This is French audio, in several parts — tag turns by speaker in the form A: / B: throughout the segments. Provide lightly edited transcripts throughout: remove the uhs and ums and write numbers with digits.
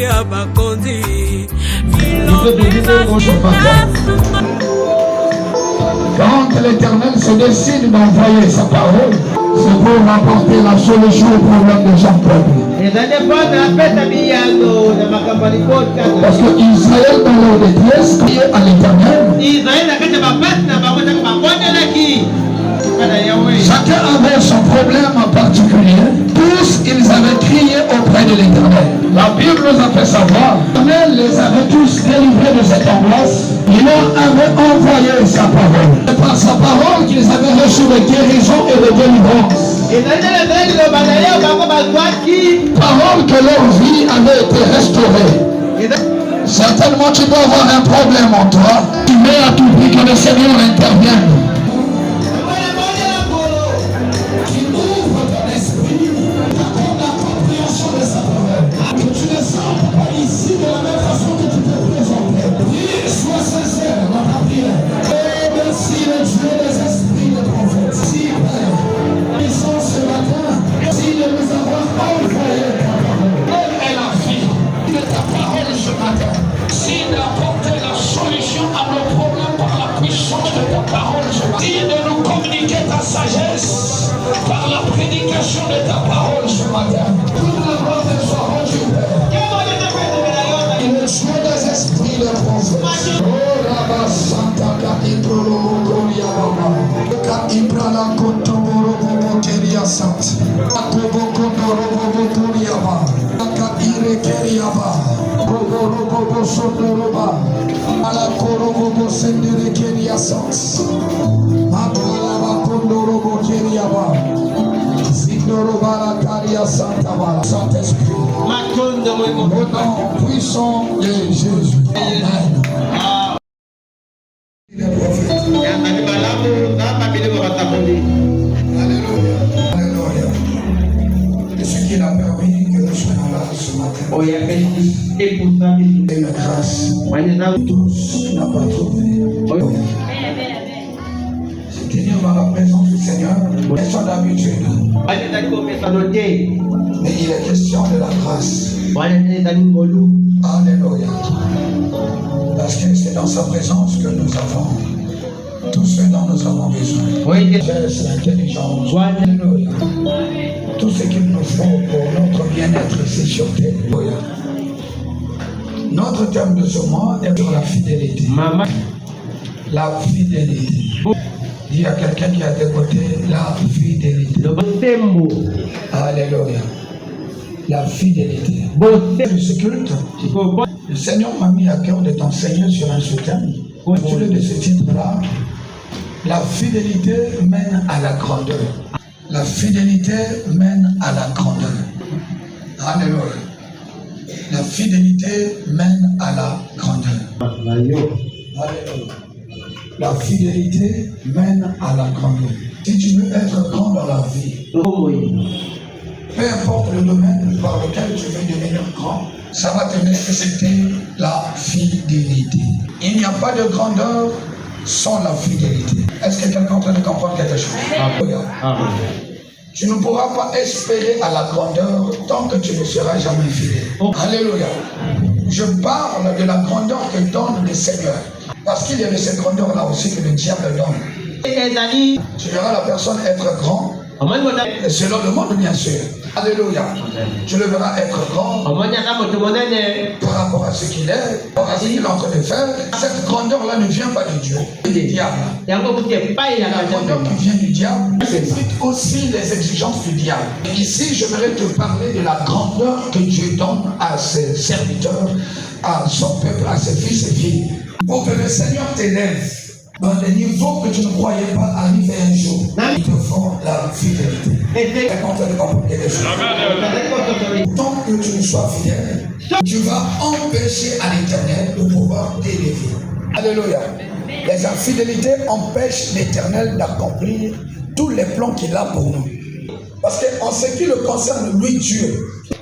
A: ya bakonzi.
B: Quand l'Éternel se décide d'envoyer sa parole, c'est pour apporter la solution au problème des gens peuples. Parce que Israël dans leur détresse criait à l'Éternel. Chacun avait son problème en particulier. Tous, ils avaient crié auprès de l'Éternel. La Bible nous a fait savoir l'Éternel les avait tous délivrés de cette angoisse. Il leur avait envoyé sa parole. C'est par sa parole qu'ils avaient reçu de guérison et de délivrance. Parole que leur vie avait été restaurée. Certainement tu dois avoir un problème en toi. Tu mets à tout prix que le Seigneur intervienne.
C: Par la prédication de ta parole ce matin, toute la gloire te soit rendue. Le choix des esprits de prophète. Oh, Rabba Santa Caipro Mokoria Baba. Caipra Kotomoro Mokeria Sant. Akobo Kondoro Mokoria Baba. Caire Keriaba. Kobo Robo Sondoroba. Alakoro Mobo Sendere Keria Sant. Saint-Esprit, au nom puissant de Jésus. Amen. Alléluia. Alléluia. Et ce qui a permis que nous soyons là ce matin. Et la grâce. Tous n'a pas trouvé. Tenir dans la présence du Seigneur, question d'habitude. Mais il est question de la grâce. Alléluia. Parce que c'est dans sa présence que nous avons tout ce dont nous avons besoin. L'intelligence. Alléluia. Tout ce qu'il nous faut pour notre bien-être ici sur terre. Notre thème de ce mois est sur la fidélité. La fidélité. Il y a quelqu'un qui a dégoté la fidélité. Alléluia. La fidélité. Ce culte, le Seigneur m'a mis à cœur de t'enseigner sur un thème. Au-dessus de ce titre-là, la fidélité mène à la grandeur. La fidélité mène à la grandeur. Alléluia. La fidélité mène à la grandeur. Alléluia. La fidélité mène à la grandeur. Si tu veux être grand dans la vie, peu importe le domaine par lequel tu veux devenir grand, ça va te nécessiter la fidélité. Il n'y a pas de grandeur sans la fidélité. Est-ce que quelqu'un est en train de comprendre quelque chose? Amen. Tu ne pourras pas espérer à la grandeur tant que tu ne seras jamais fidèle. Alléluia. Je parle de la grandeur que donne le Seigneur. Parce qu'il y a de cette grandeur-là aussi que le diable donne. Tu verras la personne être grand, selon le monde bien sûr. Alléluia. Tu le verras être grand par rapport à ce qu'il est, par rapport à ce qu'il est en train de faire. Cette grandeur-là ne vient pas de Dieu, mais du diable. La grandeur qui vient du diable explique aussi les exigences du diable. Et ici, j'aimerais te parler de la grandeur que Dieu donne à ses serviteurs, à son peuple, à ses fils et filles. Pour que le Seigneur t'élève dans des niveaux que tu ne croyais pas arriver un jour, ils te font la fidélité. Et quand tu as compris quelque chose, tant que tu ne sois fidèle, tu vas empêcher à l'Éternel de pouvoir t'élever. Alléluia. Les infidélités empêchent l'Éternel d'accomplir tous les plans qu'il a pour nous. Parce qu'en ce qui le concerne, lui, Dieu,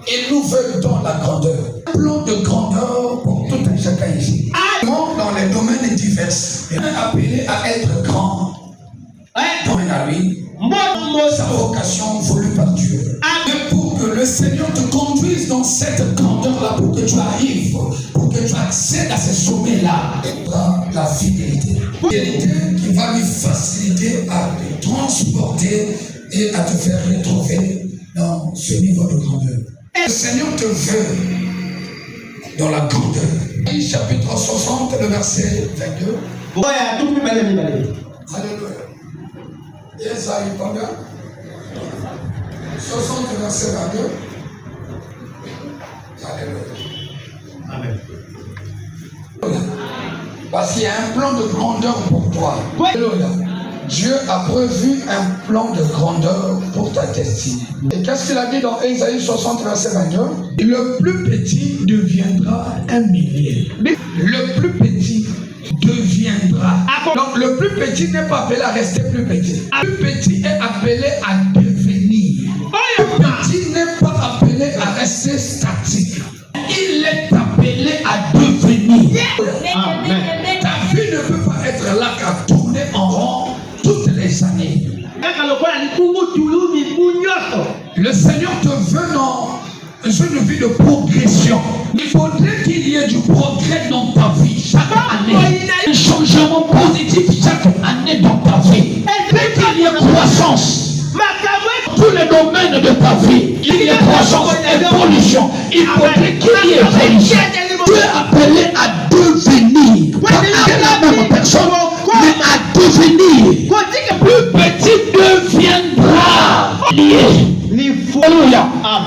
C: il nous veut dans la grandeur. Un plan de grandeur pour tout un chacun ici. Dans les domaines divers, il est appelé à être grand. Domaine à lui, sa vocation voulue par Dieu. Et pour que le Seigneur te conduise dans cette grandeur-là, pour que tu arrives la fidélité. Fidélité qui va lui faciliter à te transporter et à te faire retrouver dans ce niveau de grandeur. Le Seigneur te veut dans la grandeur. Chapitre 60, le verset 22. Alléluia. Esaïe combien? 60, verset 22. Alléluia.
A: Amen.
C: Parce qu'il y a un plan de grandeur pour toi. Alléluia. Dieu a prévu un plan de grandeur pour ta destinée. Et qu'est-ce qu'il a dit dans Esaïe 60, verset 22? Le plus petit deviendra un millier. Le plus petit deviendra. Donc le plus petit n'est pas appelé à rester plus petit. Le plus petit est appelé à devenir. Le petit n'est pas appelé à rester statique. Il est appelé à devenir.
A: Amen.
C: Ta vie ne peut pas être là qu'à tourner en rond toutes les années. Le Seigneur te veut dans une vie de progression. Il faudrait qu'il y ait du progrès dans ta vie chaque année. Un changement positif chaque année dans ta vie. Et qu'il y ait croissance. Tous les domaines de ta vie, il y a croissance, évolution. Il faudrait qu'il y ait évolution. Tu es appelé à devenir. Pas à la même personne, mais à devenir. Le petit deviendra lié. Alléluia.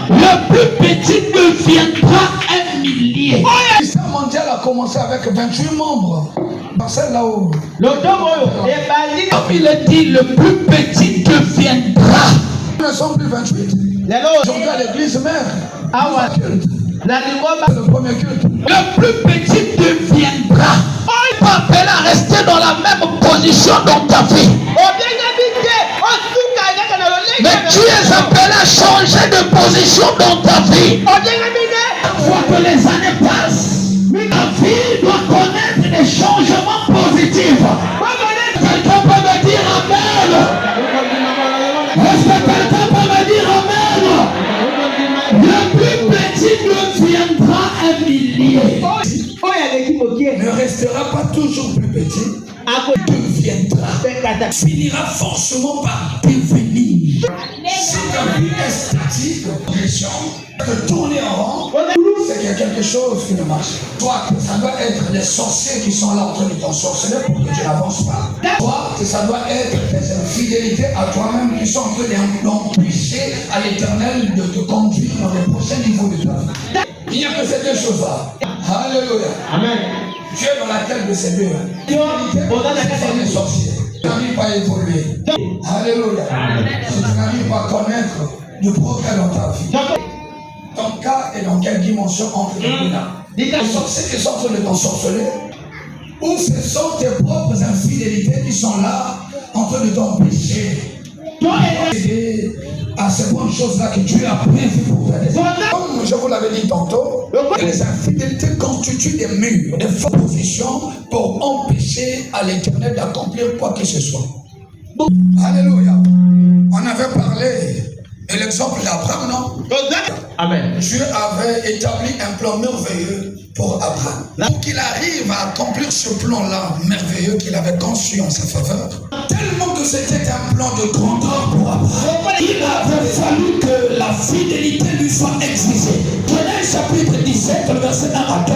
C: Le plus petit deviendra un millier. Le système mondial a commencé avec 28 membres. Marcel là-haut. Comme il est dit, le plus petit deviendra. Nous ne sommes plus 28. Aujourd'hui à l'église mère. C'est le premier culte. Le plus petit deviendra. On n'est pas appelé à rester dans la même position dans ta vie. Mais tu es appelé à changer de position dans ta vie. Fois que les années passent, ta vie doit connaître des changements positifs. Quelqu'un peut me dire Amen. Est-ce que quelqu'un peut me dire Amen? Le plus petit deviendra un millier. Ne restera pas toujours plus petit. Deviendra. Finira forcément par devenir. Si ta vie est statique, de tourner en rond, c'est qu'il y a quelque chose qui ne marche pas. Toi, ça doit être des sorciers qui sont là en train de t'ensorceler pour que tu n'avances pas. Toi, ça doit être des infidélités à toi-même qui sont en train d'empêcher à l'Éternel de te conduire dans les prochains niveaux de ta vie. Il n'y a que ces deux choses-là. Alléluia.
A: Amen.
C: Dieu est dans la tête de ces deux. C'est des sorciers. Tu n'arrives pas à évoluer. Alléluia. Si tu n'arrives pas à connaître du progrès dans ta vie, ton cas est dans quelle dimension entre les deux là? Les sorciers qui sont en train de t'ensorceler, ou ce sont tes propres infidélités qui sont là en train de t'empêcher à ces bonnes choses-là que Dieu a prévues pour ta destinée. Comme je vous l'avais dit tantôt, les infidélités constituent des murs, des fausses positions pour empêcher à l'Éternel d'accomplir quoi que ce soit. Alléluia. On avait parlé de l'exemple d'Abraham, non?
A: Amen.
C: Dieu avait établi un plan merveilleux pour Abraham. Pour qu'il arrive à accomplir ce plan-là merveilleux qu'il avait conçu en sa faveur, tellement que c'était un plan de grandeur pour Abraham, il avait fallu que la fidélité lui soit exigée. Genèse chapitre 17, le verset 1 à 2,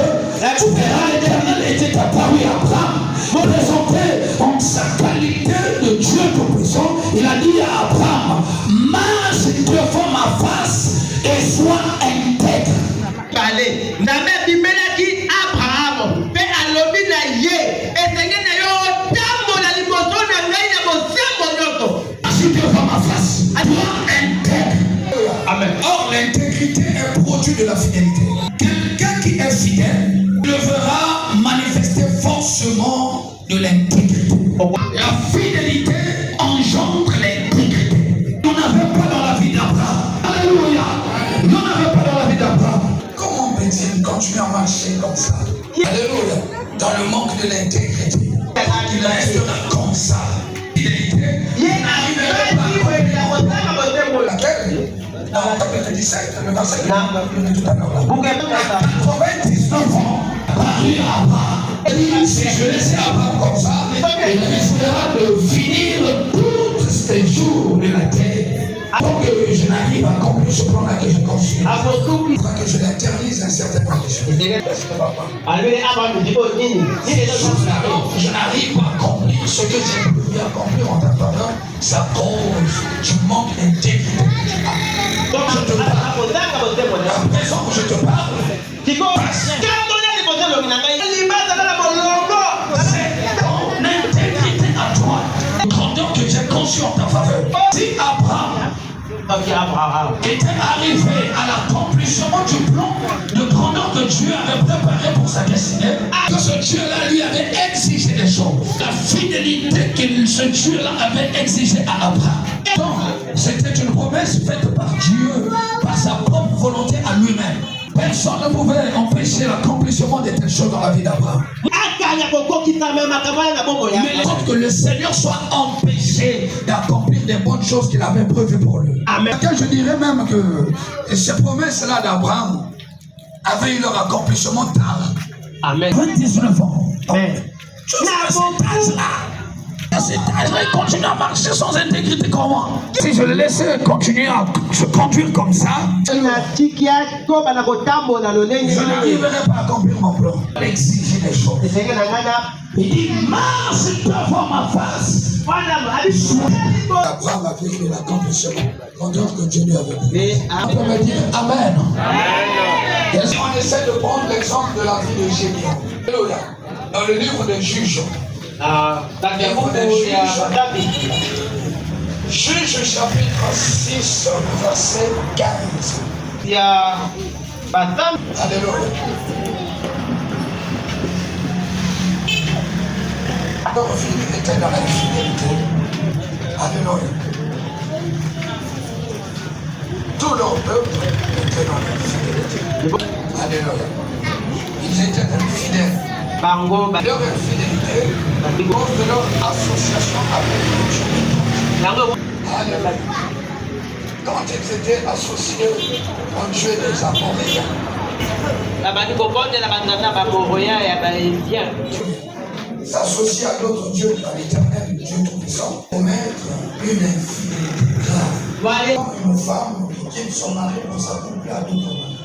C: tu verras l'Éternel était apparu à Abraham, présenté en sa qualité de Dieu tout-puissant. Il a dit à Abraham, marche devant ma face et sois intègre.
A: Allez, n'avait bimelaki Abraham, pe alobi na ye, etenge na yo tambo na liboso na ngai na bosembo nyoto.
C: Marche devant ma face, sois intègre.
A: Amen.
C: Or, l'intégrité est produit de la fidélité. Quelqu'un qui est fidèle devra manifester forcément de l'intégrité. La fidélité engendre l'intégrité. On n'avait pas dans la vie d'Abraham. Alléluia. On n'avait pas dans la vie d'Abraham. Comment peut-il continuer à marcher comme ça? Alléluia. Dans le manque de l'intégrité. Il restera comme ça. Fidélité. Il n'arriverait pas. Laquelle? Dans le chapitre 17, le verset que nous avons lu tout à l'heure. 99 ans, paru à Abraham. Si je laissais Abraham comme ça, il risquera de finir tous ces jours de la terre. Tant que je n'arrive à accomplir ce plan-là que j'ai construit, que je l'interdise à certaines conditions. Je n'arrive pas à accomplir ce que j'ai voulu accomplir en ta faveur, ça cause du manque d'intégrité. Donc je te parle. À présent que je te parle, c'est ton intégrité à toi, le grandeur que j'ai conçu en ta faveur. Si Abraham était arrivé à l'accomplissement du plan de grandeur que Dieu avait préparé pour sa destinée, que ce Dieu-là lui avait exigé des choses, la fidélité que ce Dieu-là avait exigé à Abraham. Donc, c'était une promesse faite par Dieu, par sa propre volonté à lui-même. Personne ne pouvait empêcher l'accomplissement de telles choses dans la vie d'Abraham. Mais que le Seigneur soit empêché d'accomplir des bonnes choses qu'il avait prévues pour lui. Amen. Je dirais même que ces promesses-là d'Abraham avaient eu leur accomplissement tard.
A: Amen.
C: 29 ans.
A: Amen.
C: À cet âge-là, il continue à marcher sans intégrité comment? Si je le laissais continuer à se conduire comme ça, je n'arriverai pas à accomplir mon plan. Il exige des choses. Il dit, marche devant ma face. Abraham a vécu l'accomplissement. Grandeur que Dieu lui avait dit. On peut me dire Amen. On essaie de prendre l'exemple de la vie de Gédéon. Dans le livre des Juges. Juge chapitre 6, verset 15. Alléluia. Leur vie était dans l'infidélité. Alléluia. Tout leur peuple était dans l'infidélité. Alléluia. Ils étaient infidèles. Leur infidélité, cause de leur association avec Dieu. Alléluia. Quand ils étaient associés au Dieu des Amoréens, s'associer à l'autre Dieu, à l'éternel Dieu tout-puissant, commettre une infidélité grave. Une femme qui quitte son mari pour s'accomplir à d'autres maris.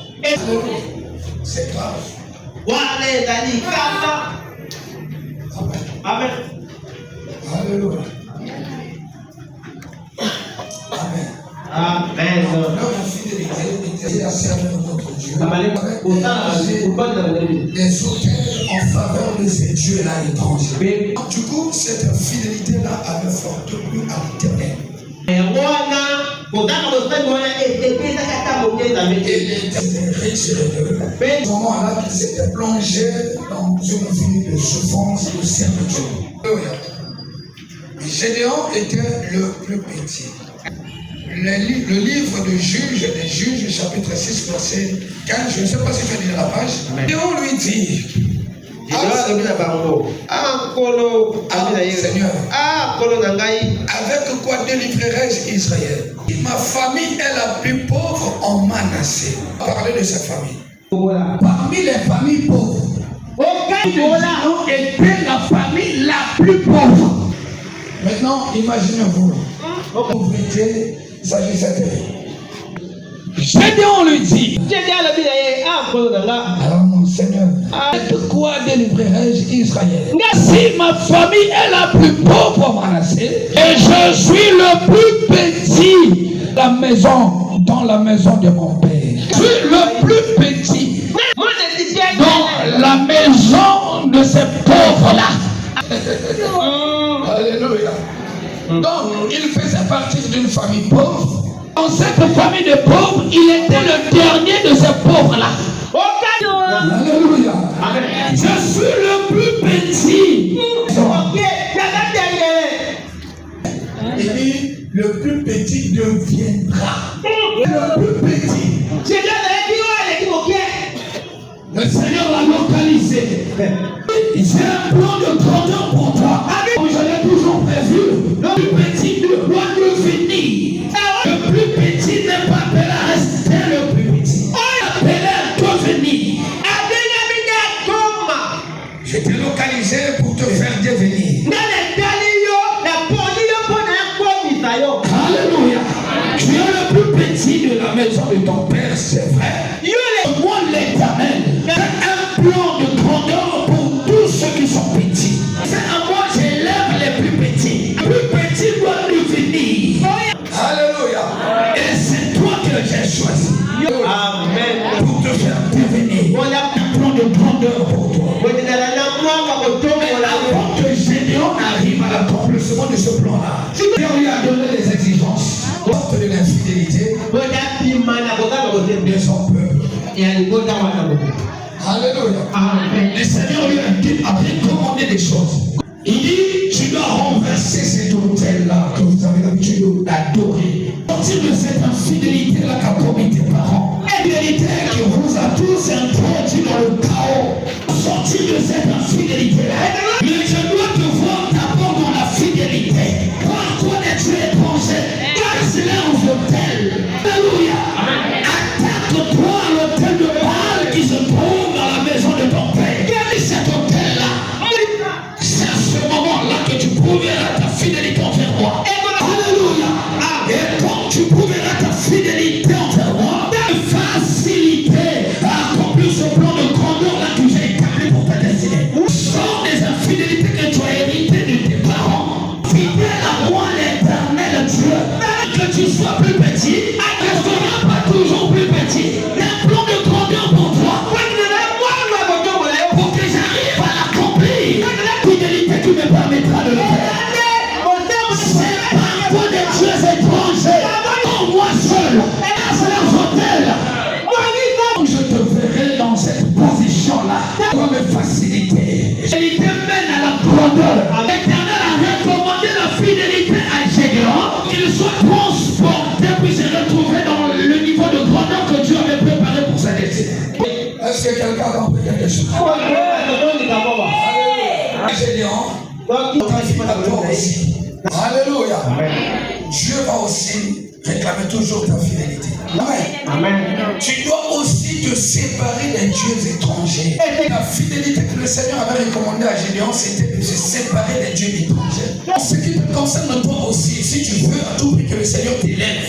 C: C'est grave. Amen. Alléluia. Amen.
A: Amen.
C: Leur infidélité était à servir notre Dieu. Des autels en faveur de ces dieux-là étrangers. Du coup, cette infidélité-là avait forte plu à l'éternel. Et il était retiré de ce moment-là qu'il s'était plongé dans une vie de souffrance et de servitude. Gédéon était le plus petit. Le livre de Juges, des Juges, chapitre 6, verset 15, je ne sais pas si tu as dit la page. Gédéon lui dit, Seigneur, avec quoi délivrerai-je Israël? Ma famille est la plus pauvre en Manassé. Parlez de sa famille. Parmi les familles pauvres, Gédéon était la famille la plus pauvre. Maintenant, imaginez-vous, pauvreté, s'agissait-elle. Gédéon lui dit, alors mon Seigneur, de quoi délivrerai-je Israël? Si ma famille est la plus pauvre en Manassé, et je suis le plus petit dans la maison de mon père. Je suis le plus petit dans la maison de ces pauvres-là. Alléluia. Donc, il faisait partie d'une famille pauvre. Dans cette famille de pauvres, il était le dernier de ces pauvres-là. Alléluia. Je suis le plus petit. Il dit, le plus petit deviendra le plus petit. Le Seigneur l'a localisé. J'ai un plan de grandeur pour toi. Comme je l'ai toujours prévu, le plus petit doit devenir. Le plus petit n'est pas appelé à rester le plus petit. Appelé à devenir. Je t'ai localisé.
B: fidélité envers moi. Alléluia. Et quand tu prouveras ta fidélité envers moi, ta facilité à accomplir ce plan de grandeur là que j'ai établi pour ta destinée. Sors des infidélités que tu as héritées de tes parents. Fidèle à moi, l'éternel Dieu. Que tu sois plus petit, ne sera pas toujours plus petit. Un plan de grandeur pour toi. Pour que j'arrive à l'accomplir. La fidélité qui me permettra de le faire. C'est par toi des dieux étrangers. En moi seul. C'est leur hôtel. Je te verrai dans cette position-là. Tu vas me faciliter. La fidélité mène à la grandeur. L'Éternel a recommandé la fidélité à Gédéon, qu'il soit transporté puis se retrouver dans le niveau de grandeur que Dieu avait préparé pour sa destinée.
C: Est-ce que quelqu'un a compris quelque chose? Gédéon, aussi. Alléluia. Dieu va aussi réclamer toujours ta fidélité. Amen. Tu dois aussi te séparer des dieux étrangers. Et la fidélité que le Seigneur avait recommandée à Gédéon, c'était de se séparer des dieux étrangers. En ce qui te concerne toi aussi, si tu veux à tout prix que le Seigneur t'élève,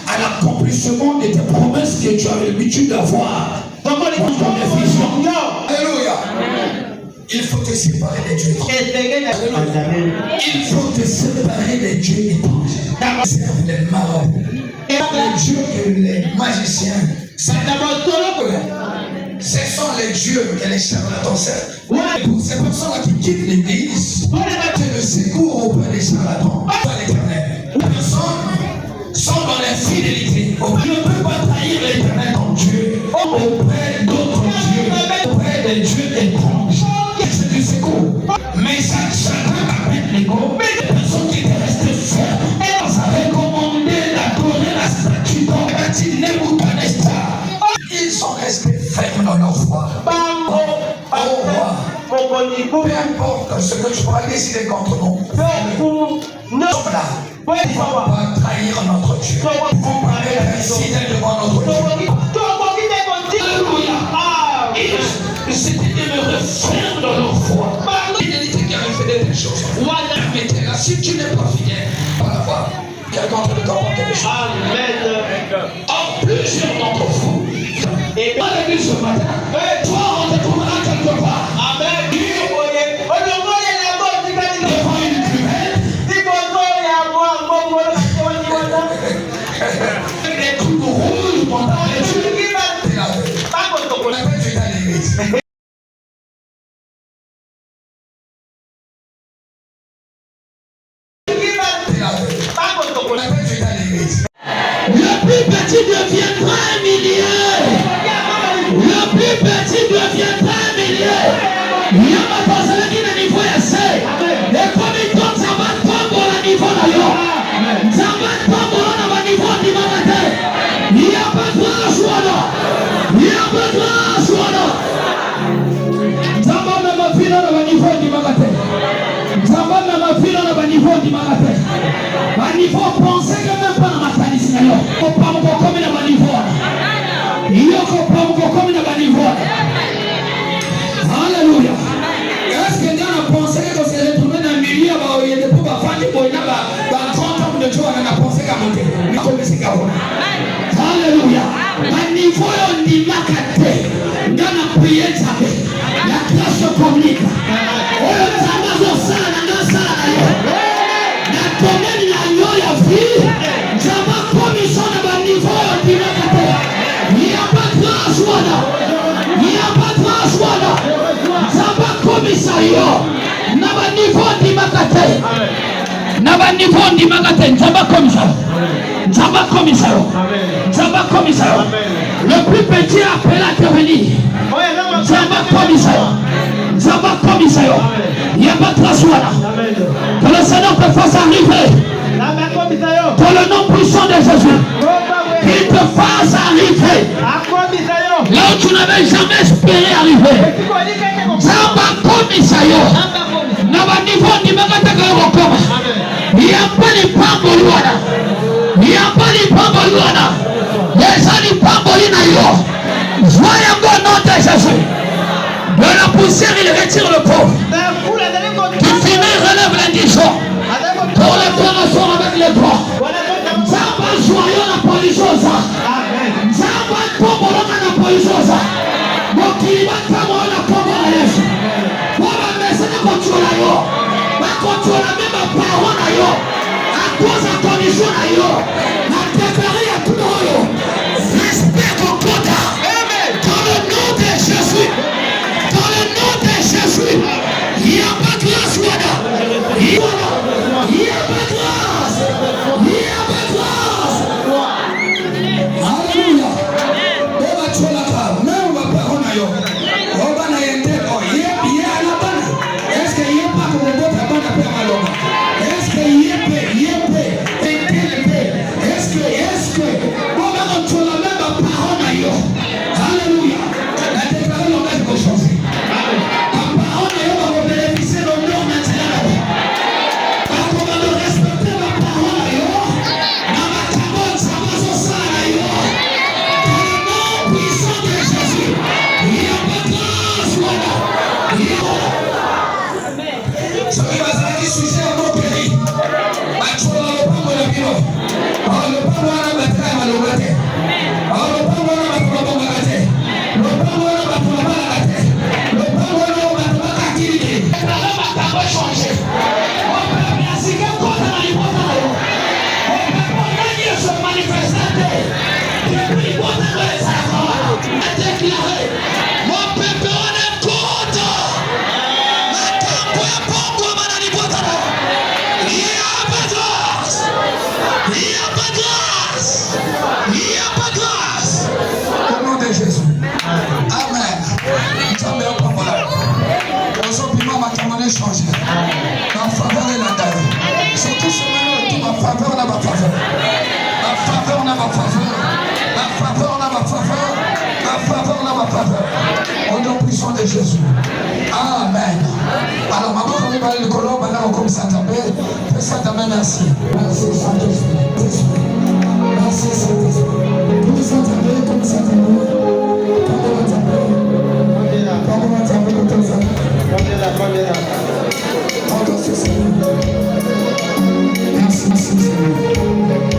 C: à l'accomplissement de tes promesses que tu as l'habitude d'avoir dans ton vision. Alléluia. Il faut te séparer des dieux étrangers. Il faut te séparer des dieux étrangers. Serve les marabouts. Et les dieux et les magiciens. Ce sont les dieux que les charlatans servent. Pour ces personnes-là qui quittent l'église, c'est le secours auprès des charlatans. Pas l'Éternel. Les personnes sont dans l'infidélité. On ne peut pas trahir l'Éternel ton Dieu auprès d'autres dieux, auprès des dieux étrangers. C'est du secours. Mais chacun appelle l'ego. Mais les personnes qui étaient restées fermes, elles avaient commandé d'adorer la statue d'Angati Nebuchadnezzar. Ils sont restés fermes dans leur foi. Au roi, peu importe ce que tu pourras décider contre nous, nous sommes là. On ne va pas trahir notre Dieu. On va être fidèles devant notre Dieu. Alléluia. C'était demeuré ferme dans leur foi. La fidélité qui avait fait des choses. Mettez là, si tu n'es pas fidèle, pas la foi. Quelqu'un te le comprend quelque chose. Amen. En plusieurs d'entre vous, et dans l'église ce matin, toi on te trouvera quelque part. Amen. Devant une cuvette. Avec des trucs rouges pendant les yeux. On appelle Dieu dans l'église. Le plus petit deviendra un millier. Le plus petit deviendra un millier. Il y a ma personne qui est à niveau essai. Et comme il tombe, ça va tomber au niveau d'ailleurs. Ça va tomber au niveau du matin. Il n'y a pas de choix là. Il n'y a pas de choix là. Ça va même à filer au niveau du matin. Ça va même à filer au niveau du matin. À niveau pensé que même pas dans ma tradition. Il n'y a pas encore comme dans ma niveau. Il n'y a pas encore comme dans ma niveau. Alléluia. Est-ce que Dieu a pensé que c'est retrouvé dans le milieu où il était pour faire des boys là, dans 30 ans de Dieu, on a pensé qu'à monter. Mais comme c'est qu'à monter. Alléluia. À niveau on dit macaté. Dans la prière, ça fait. La grâce communique. Oh, ça va dans ça, dans ça, la domaine là, la vie. Ça va commission dans le niveau on dit macaté. Il n'y a pas de grâce là. Il n'y a pas de grâce là. Naba niveau di makate. Naba niveau di makate. Nzaba commissaire. Nzaba commissaire. Nzaba commissaire. Le plus petit appelé à te venir. Nzaba commissaire. Nzaba commissaire. Il n'y a pas de trace là. Que le Seigneur te fasse arriver. Dans le nom puissant de Jésus. Qu'il te fasse arriver. Là où tu n'avais jamais espéré arriver. Zamba komisayo. Naba niveau ni makataka wakoma. Yambali pambo luana. Yambali pambo luana. Yesali pambo lina yo. Voyons bon nom de Jésus. De la poussière il retire le pauvre. Tu finis
B: mokili batamona kombo na Yesu. Waba mesana kontrola yo. Ba kontrola même parole na yo. À cause de condition na yo. Na déclarer à tout yo. Respect au quota. Dans le nom de Jésus. Dans le nom de Jésus. Il n'y a pas de grâce là. Il n'y a pas de grâce. Il n'y a pas de grâce. Alléluia. Oba tolaka. Même va parole na yo. Oba na yende. Oh, il y a la bana. Est-ce qu'il y a pas comme votre bana pour maloma? Est-ce qu'il y a est-ce que on va contrôler la même parole na yo? Alléluia. La déclaration va être changée. La parole na yo va bénéficier de l'honneur naturel. Quand on va respecter la parole na yo, na makambo ça va se faire na yo. Dans le nom puissant de Jésus, il y a pas de grâce là. Amen. Ce qui va être sujet à mon pays. Contrôler le peuple de Dieu. Le peuple wana bataka malobate. Le peuple wana batulabongate. Le peuple wana batulabangate. Le peuple wana batulabaka kiri. La makambo changer. On peut bien siga kota na libota na yo. On peut pas gagner se manifester. Depuis libota na yo ça va. Déclarer. Mon peuple wana kota. Makambo ya bongo mana libota na yo. Il y a pas de grâce. Il n'y a pas de grâce. Il n'y a pas de grâce. Au nom de Jésus. Amen. Nous sommes bien comme là. Nous sommes bien maintenant changé. Ma faveur est là. Surtout ce moment, ma faveur n'a pas faveur. Ma faveur n'a pas faveur. Ma faveur n'a pas faveur. Ma faveur n'a pas faveur. Au nom puissant de Jésus. Amen. Alors, maman, quand on va aller le colon, maintenant on commence à taper. Fais ça, ta main, merci. Merci, Saint-Esprit. Merci, Saint-Esprit.